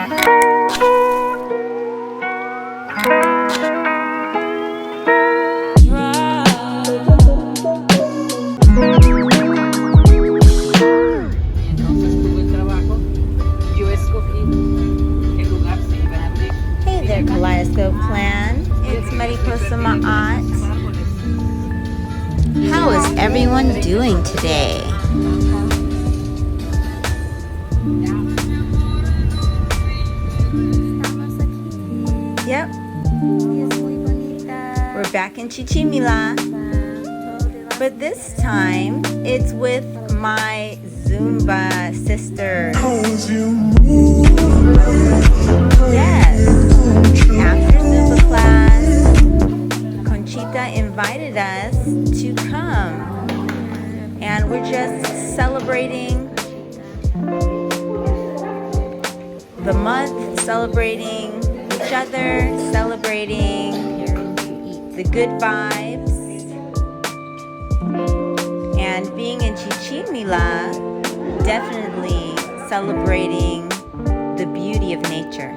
Hey there, Kaleidoscope Klan. It's Mariposa Maat. How is everyone doing today? Yep. We're back in Chichinmila. But this time, it's with my Zumba sisters. Yes. After Zumba class, Conchita invited us to come. And we're just celebrating the month, celebrating each other, celebrating the good vibes. And being in Chichinmila, definitely celebrating the beauty of nature.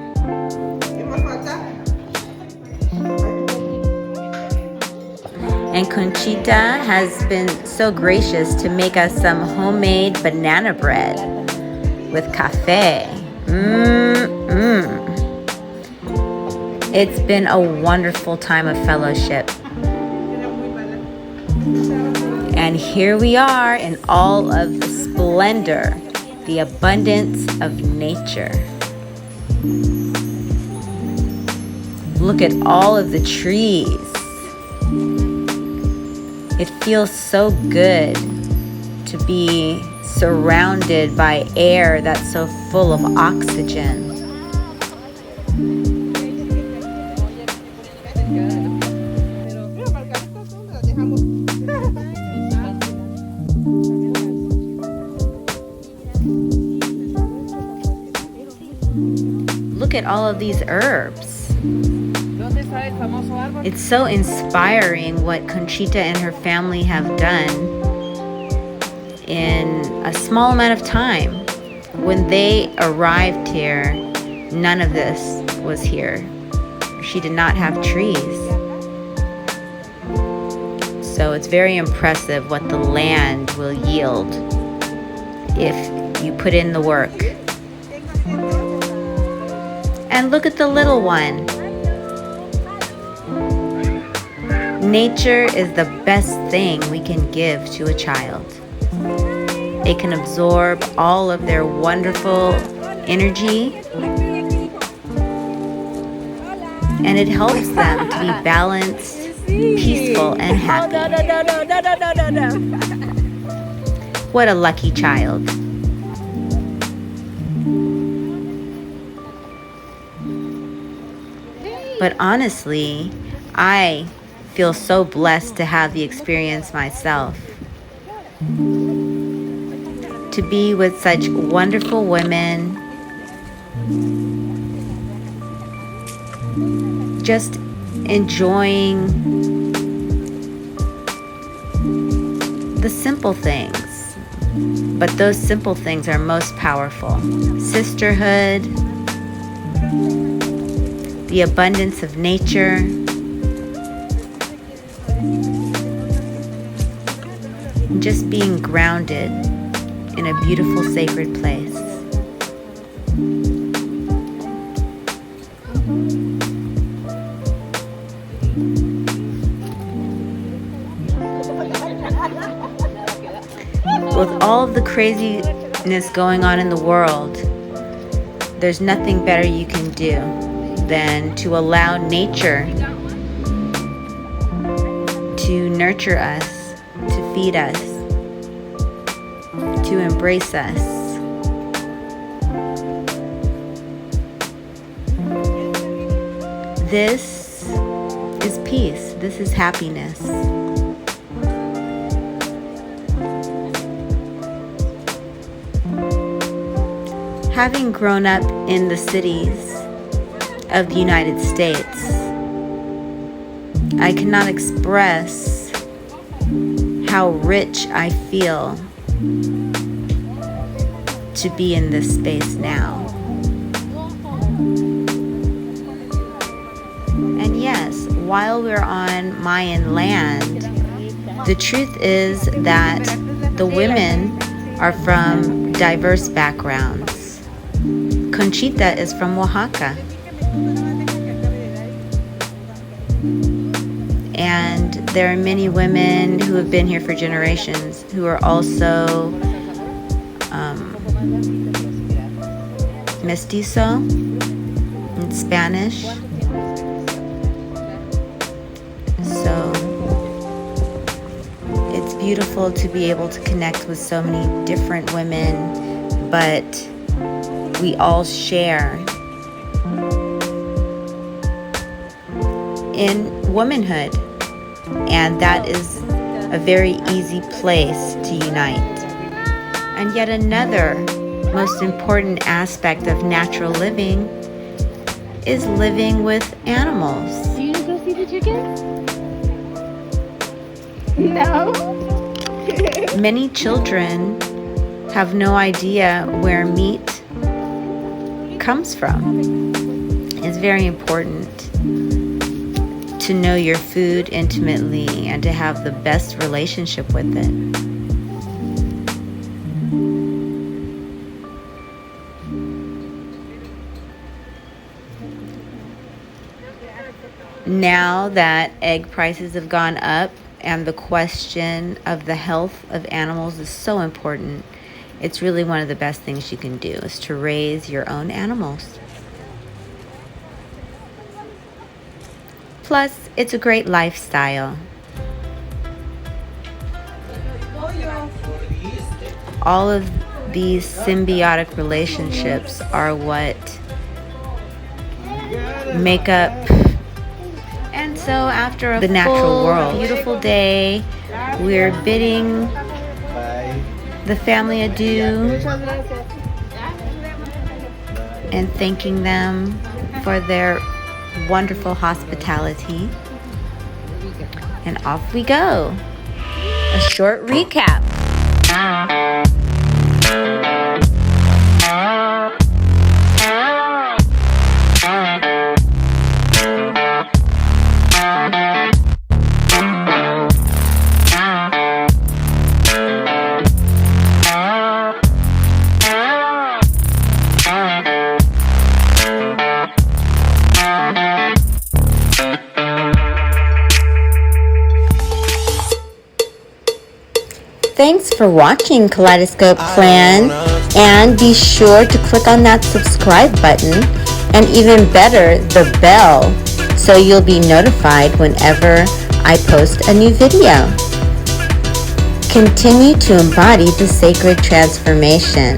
And Conchita has been so gracious to make us some homemade banana bread with cafe. It's been a wonderful time of fellowship. And here we are in all of the splendor, the abundance of nature. Look at all of the trees. It feels so good to be surrounded by air that's so full of oxygen. Look at all of these herbs. It's so inspiring what Conchita and her family have done in a small amount of time. When they arrived here, none of this was here. She did not have trees. So it's very impressive what the land will yield if you put in the work. And look at the little one. Nature is the best thing we can give to a child. It can absorb all of their wonderful energy, and it helps them to be balanced, peaceful, and happy. What a lucky child. But honestly, I feel so blessed to have the experience myself. To be with such wonderful women, just enjoying the simple things. But those simple things are most powerful. Sisterhood, the abundance of nature, just being grounded in a beautiful sacred place. With all of the craziness going on in the world, there's nothing better you can do than to allow nature to nurture us, to feed us, to embrace us. This is peace. This is happiness. Having grown up in the cities of the United States, I cannot express how rich I feel to be in this space now. while we're on Mayan land, the truth is that the women are from diverse backgrounds. Conchita is from Oaxaca. And there are many women who have been here for generations who are also mestizo in Spanish. So it's beautiful to be able to connect with so many different women, but we all share in womanhood, and that is a very easy place to unite. And yet another most important aspect of natural living is living with animals. Do you go see the chickens? No. Many children have no idea where meat comes from. It's very important to know your food intimately and to have the best relationship with it. Now that egg prices have gone up and the question of the health of animals is so important, it's really one of the best things you can do is to raise your own animals. Plus, it's a great lifestyle. All of these symbiotic relationships are what make up. And so after the natural world, beautiful day, we're bidding the family adieu and thanking them for their wonderful hospitality. And off we go. A short recap. Thanks for watching Kaleidoscope Klan, and be sure to click on that subscribe button, and even better, the bell, so you'll be notified whenever I post a new video. Continue to embody the sacred transformation.